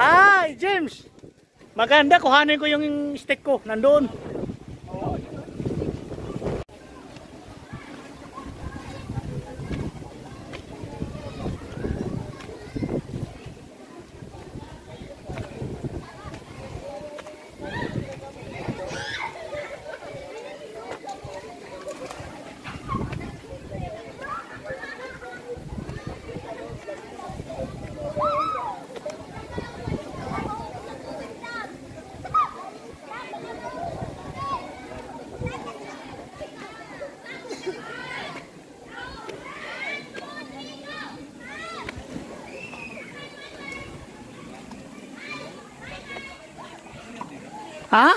Ay, James. Maganda, kuhanin ko yung stick ko. Nandoon. Ha?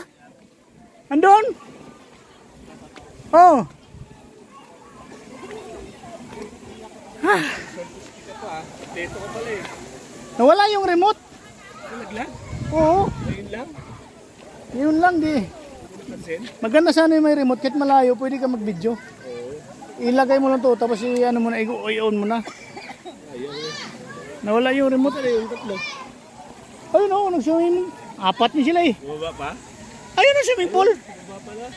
Andun? Oh. Ha. Dito ka pala eh. Nawala yung remote. Nalaglag? Oo. Ayun lang? Yun lang di. Maganda sana yung may remote. Kahit malayo, pwede ka mag-video. Ilagay mo lang to, tapos i-ano mo na, i-on mo na. Nawala yung remote. Ano yung tatlo? Ayun o, nag-swimming. Apat niya sila eh. Bumaba pa? Ayun ang swimming pool. Bumaba pala.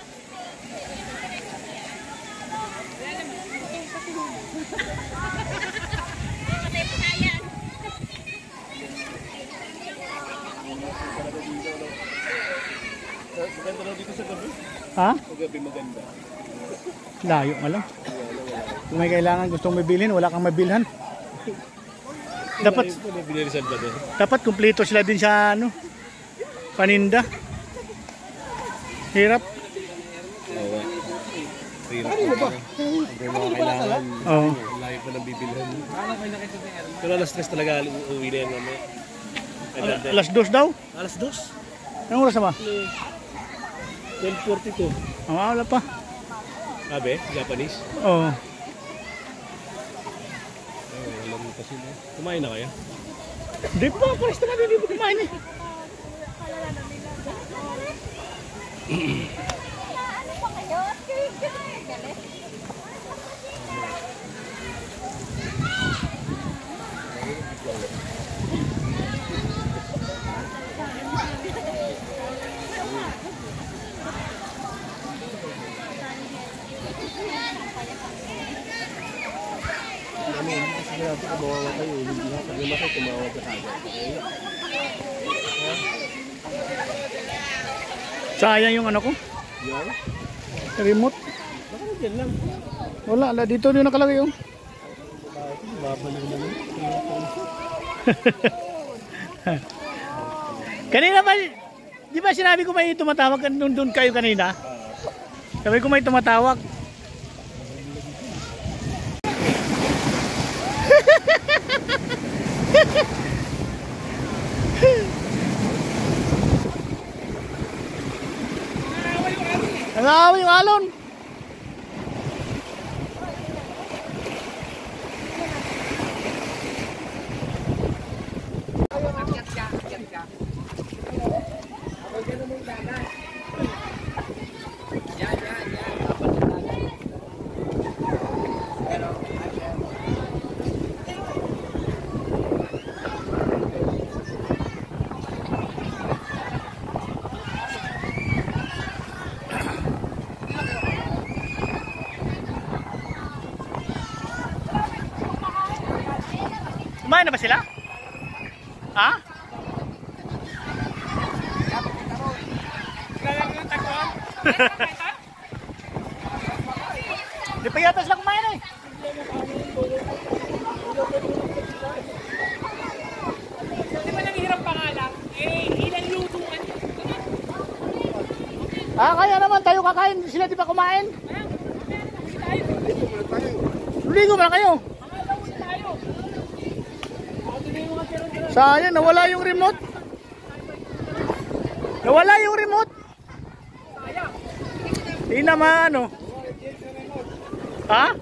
Maganda daw dito sa gabi. Ha? Sa gabi maganda. Layo nga lang. Kung may kailangan gustong mabilhin, wala kang mabilhan. Dapat kumpleto sila din sa ano, paninda. Hirap. Oo. Hirap ba? Hindi mo kailangan. Oo. Layo pa ng bibilhan. Pero alas 3 talaga uuwi na yan mamaya. Alas 2 daw? Alas 2? Anong oras na ba? 12:42. Wala pa. Sabi? Japanese? Oo. Alam mo kasi na. Kumain na kaya? Di pa, pares naman hindi mo kumain eh. Sigurado ka bawawa kayo. Hindi nga pag naman kayo tumawag ka kagad. Sayang yung ano ko. Yan? Remote. Baka dyan lang. Wala, dito yung nakalagay yung. Babalik naman. Kanina ba, di ba sinabi ko may tumatawag doon kayo kanina? Sabi ko may tumatawag. Nangaway yung alon. Kumain na ba sila? Ha? Di pa yata sila kumain eh. Di ba nanghihirap pa nga lang? Ilang lutuan. Kaya naman tayo kakain. Sila di pa kumain. Ligo mo na kayo. Sayang, nawala yung remote. Nawala yung remote. Hindi naman, ano. Ha?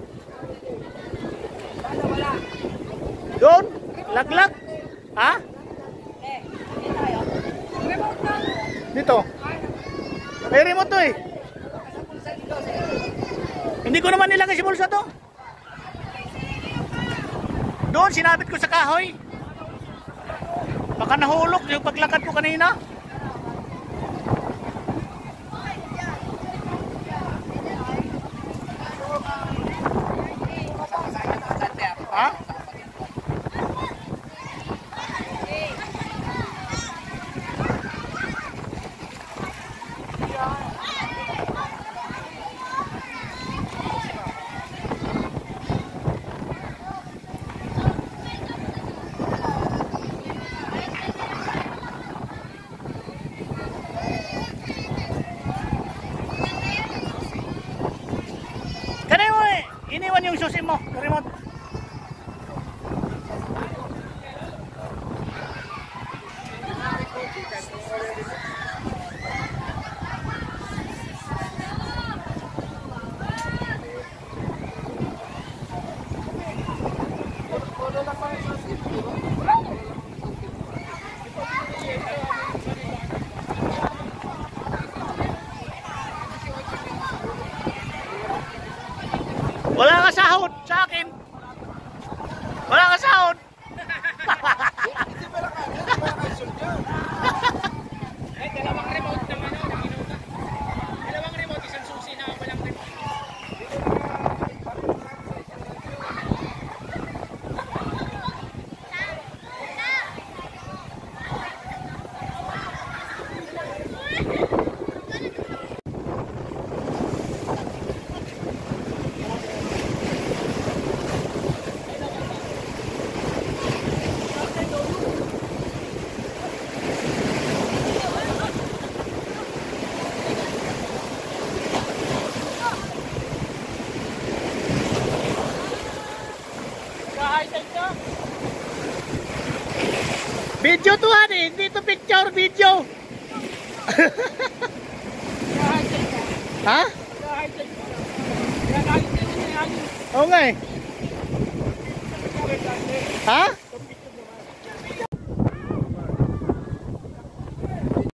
Doon? Laglag? Ha? Dito. May remote to eh. Hindi ko naman nilagay si bulsa to. Doon, sinabit ko sa kahoy. Baka nahulog yung paglakad ko kanina. Ha? Kanay mo eh, iniwan yung susi mo, remote. Wala ka sahod sa akin. Wala ka sahod. Eh, dalawang remote ng ano, ng inuta. Dalawang remote, isang susi na walang remote. Video to hani, hindi to picture, video. Ha? Oo nga eh. Ha?